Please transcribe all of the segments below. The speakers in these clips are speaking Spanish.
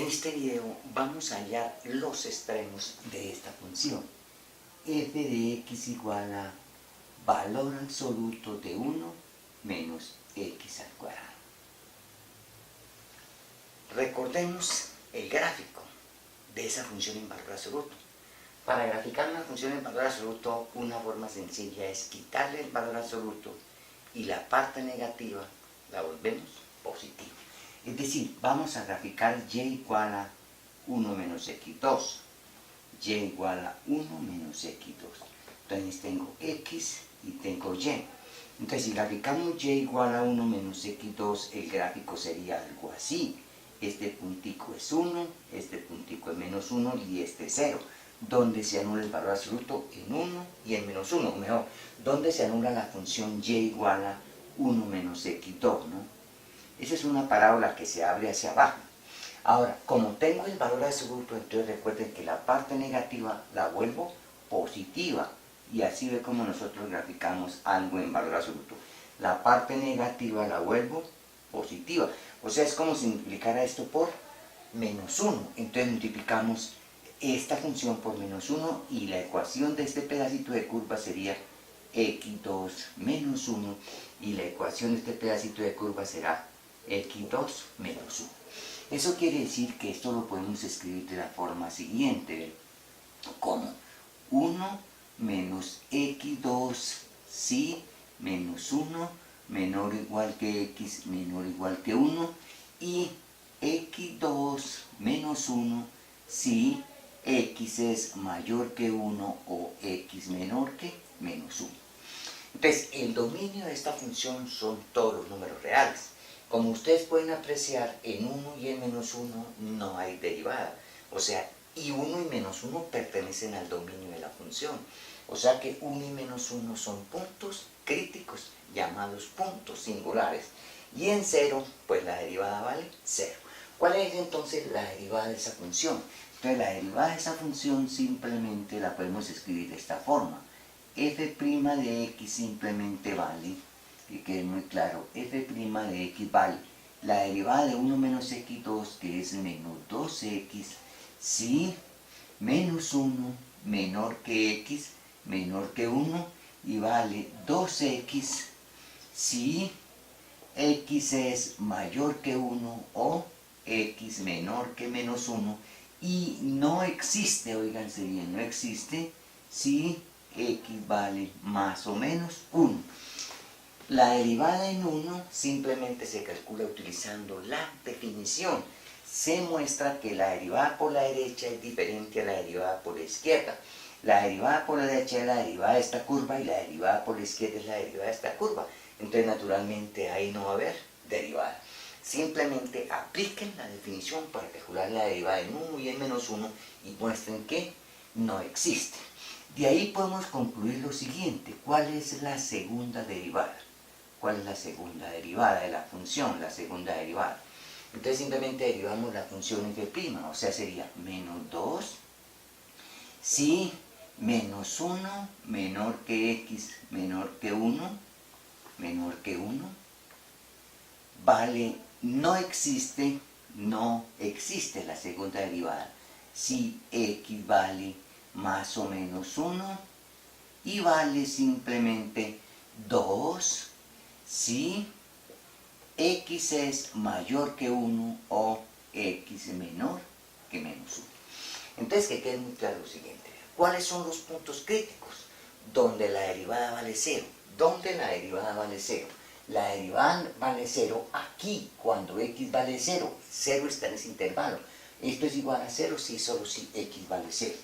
En este video vamos a hallar los extremos de esta función. F de x igual a valor absoluto de 1 menos x al cuadrado. Recordemos el gráfico de esa función en valor absoluto. Para graficar una función en valor absoluto, una forma sencilla es quitarle el valor absoluto y la parte negativa la volvemos positiva. Es decir, vamos a graficar y igual a 1 menos x2. Y igual a 1 menos x2. Entonces tengo x y tengo y. Entonces si graficamos y igual a 1 menos x2, el gráfico sería algo así. Este puntico es 1, este puntico es menos 1 y este es 0. ¿Dónde se anula el valor absoluto? En 1 y en menos 1. Mejor, ¿dónde se anula la función y igual a 1 menos x2? ¿no? Esa es una parábola que se abre hacia abajo. Ahora, como tengo el valor absoluto, entonces recuerden que la parte negativa la vuelvo positiva. Y así ve como nosotros graficamos algo en valor absoluto. La parte negativa la vuelvo positiva. O sea, es como si multiplicara esto por menos 1. Entonces multiplicamos esta función por menos 1 y la ecuación de este pedacito de curva sería x2 menos 1 y la ecuación de este pedacito de curva será x2 menos 1. Eso quiere decir que esto lo podemos escribir de la forma siguiente, como 1 menos x2 si menos 1 menor o igual que x menor o igual que 1 y x2 menos 1 si x es mayor que 1 o x menor que menos 1. Entonces, el dominio de esta función son todos los números reales. Como ustedes pueden apreciar, en 1 y en menos 1 no hay derivada. O sea, y 1 y menos 1 pertenecen al dominio de la función. O sea que 1 y menos 1 son puntos críticos, llamados puntos singulares. Y en 0, pues la derivada vale 0. ¿Cuál es entonces la derivada de esa función? Entonces la derivada de esa función simplemente la podemos escribir de esta forma. F' de x simplemente vale, que quede muy claro, f' de x vale la derivada de 1 menos x2, que es menos 2x, si menos 1 menor que x menor que 1, y vale 2x si x es mayor que 1 o x menor que menos 1, y no existe, óiganse bien, no existe si x vale más o menos 1. La derivada en 1 simplemente se calcula utilizando la definición. Se muestra que la derivada por la derecha es diferente a la derivada por la izquierda. La derivada por la derecha es la derivada de esta curva y la derivada por la izquierda es la derivada de esta curva. Entonces, naturalmente, ahí no va a haber derivada. Simplemente apliquen la definición para calcular la derivada en 1 y en menos 1 y muestren que no existe. De ahí podemos concluir lo siguiente. ¿Cuál es la segunda derivada? ¿Cuál es la segunda derivada de la función? La segunda derivada. Entonces simplemente derivamos la función f', o sea, sería menos 2 si menos 1 menor que x menor que 1 vale, no existe la segunda derivada si x vale más o menos 1 y vale simplemente 2 si x es mayor que 1 o x menor que menos 1. Entonces, que quede muy claro lo siguiente. ¿Cuáles son los puntos críticos? Donde la derivada vale 0. ¿Dónde la derivada vale 0? La derivada vale 0 aquí, cuando x vale 0. 0 está en ese intervalo. Esto es igual a 0 si solo si x vale 0.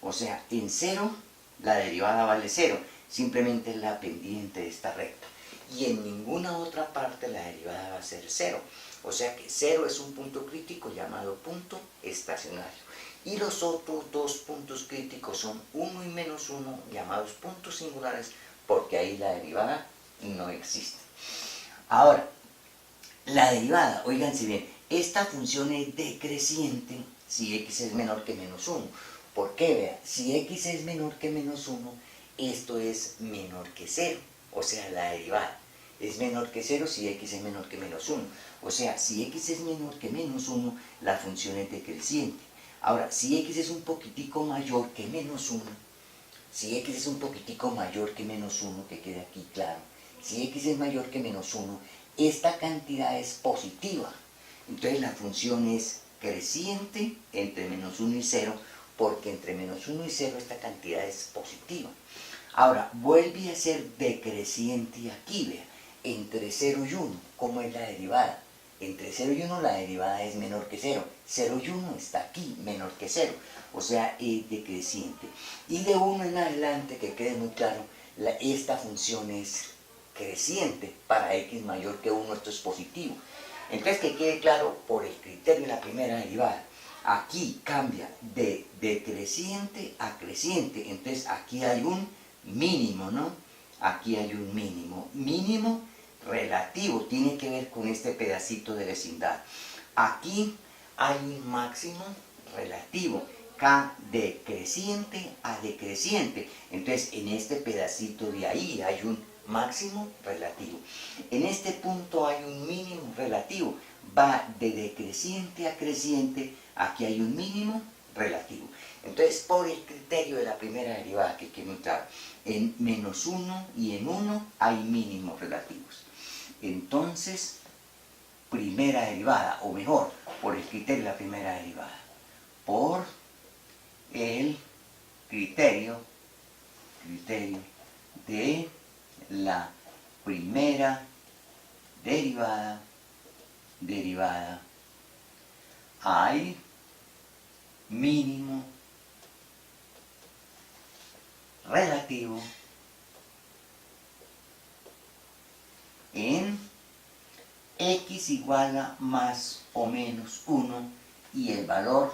O sea, en 0 la derivada vale 0. Simplemente es la pendiente de esta recta. Y en ninguna otra parte la derivada va a ser 0. O sea que 0 es un punto crítico llamado punto estacionario. Y los otros dos puntos críticos son 1 y menos 1, llamados puntos singulares, porque ahí la derivada no existe. Ahora, la derivada, óiganse bien, esta función es decreciente si x es menor que menos 1. ¿Por qué? Vean, si x es menor que menos 1, esto es menor que 0, o sea, la derivada. es menor que 0 si x es menor que menos 1. O sea, si x es menor que menos 1, la función es decreciente. Ahora, si x es un poquitico mayor que menos 1, si x es un poquitico mayor que menos 1, que quede aquí claro, si x es mayor que menos 1, esta cantidad es positiva. Entonces la función es creciente entre menos 1 y 0, porque entre menos 1 y 0 esta cantidad es positiva. Ahora, vuelve a ser decreciente aquí, vea, entre 0 y 1, ¿cómo es la derivada? Entre 0 y 1 la derivada es menor que 0. 0 y 1 está aquí, menor que 0. O sea, es decreciente. Y de 1 en adelante, que quede muy claro, esta función es creciente. Para x mayor que 1 esto es positivo. Entonces, que quede claro por el criterio de la primera derivada. Aquí cambia de decreciente a creciente. Entonces, aquí hay un mínimo, ¿no? Aquí hay un mínimo. Mínimo relativo, tiene que ver con este pedacito de vecindad. Aquí hay un máximo relativo, K de creciente a decreciente. Entonces, en este pedacito de ahí hay un máximo relativo. En este punto hay un mínimo relativo. Va de decreciente a creciente, aquí hay un mínimo relativo. Entonces, por el criterio de la primera derivada, que quede muy claro, en menos 1 y en 1 hay mínimos relativos. Entonces, primera derivada, o mejor, por el criterio de la primera derivada, por el criterio de la primera derivada, hay mínimo relativo en x igual a más o menos 1 y el valor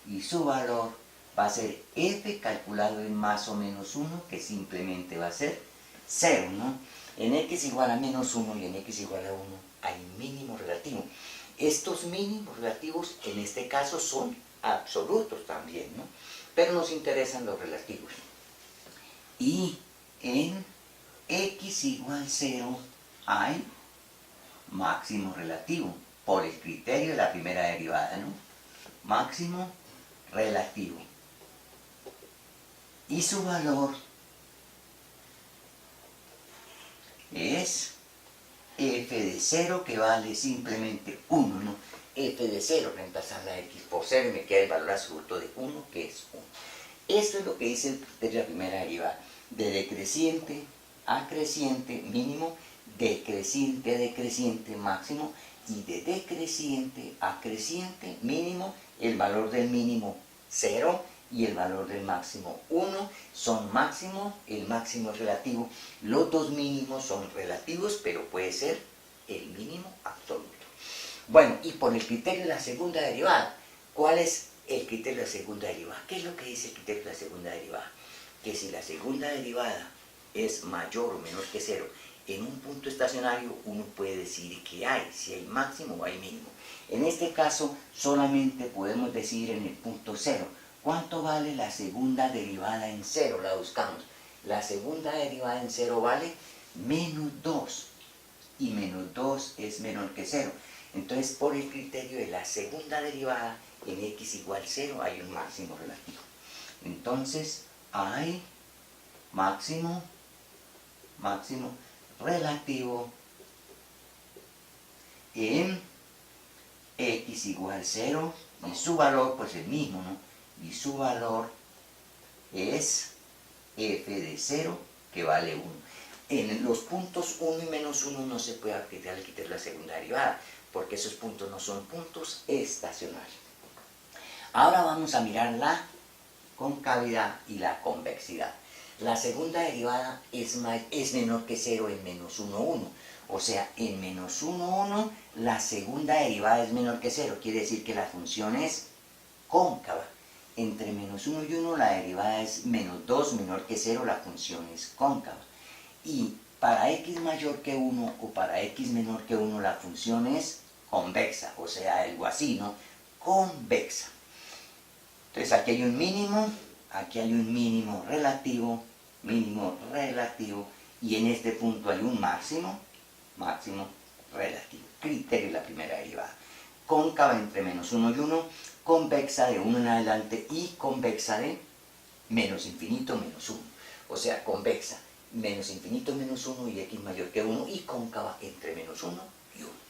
y su valor va a ser f calculado en más o menos 1, que simplemente va a ser 0, ¿no? En x igual a menos 1 y en x igual a 1 hay mínimo relativo. Estos mínimos relativos en este caso son absolutos también, ¿no? Pero nos interesan los relativos. Y en x igual 0 hay máximo relativo, por el criterio de la primera derivada, ¿no? Máximo relativo. Y su valor es f de 0, que vale simplemente 1, ¿no? F de 0, reemplazar la x por 0 y me queda el valor absoluto de 1, que es 1. Esto es lo que dice el criterio de la primera derivada. De decreciente a creciente mínimo, decreciente a decreciente máximo, y de decreciente a creciente mínimo, el valor del mínimo 0 y el valor del máximo 1 son máximo, el máximo es relativo. Los dos mínimos son relativos, pero puede ser el mínimo absoluto. Bueno, y por el criterio de la segunda derivada, ¿cuál es el criterio de la segunda derivada? ¿Qué es lo que dice el criterio de la segunda derivada? Que si la segunda derivada es mayor o menor que 0, en un punto estacionario uno puede decir que hay, si hay máximo o hay mínimo. En este caso solamente podemos decir en el punto 0. ¿Cuánto vale la segunda derivada en 0? La buscamos. La segunda derivada en 0 vale menos 2. Y menos 2 es menor que 0. Entonces, por el criterio de la segunda derivada, en x igual 0 hay un máximo relativo. Entonces, hay máximo relativo en x igual 0 y su valor, pues el mismo, ¿no? Y su valor es f de 0, que vale 1. En los puntos 1 y menos 1 no se puede aplicar el criterio de la segunda derivada, porque esos puntos no son puntos estacionarios. Ahora vamos a mirar la concavidad y la convexidad. La segunda derivada es menor que 0 en menos 1, 1. O sea, en menos 1, 1, la segunda derivada es menor que 0. Quiere decir que la función es cóncava. Entre menos 1 y 1 la derivada es menos 2, menor que 0, la función es cóncava. Y para x mayor que 1 o para x menor que 1 la función es convexa, o sea, algo así, ¿no? Convexa. Entonces aquí hay un mínimo relativo, y en este punto hay un máximo relativo. Criterio de la primera derivada. Cóncava entre menos 1 y 1, convexa de 1 en adelante y convexa de menos infinito menos 1. O sea, convexa menos infinito menos 1 y x mayor que 1 y cóncava entre menos 1 y 1.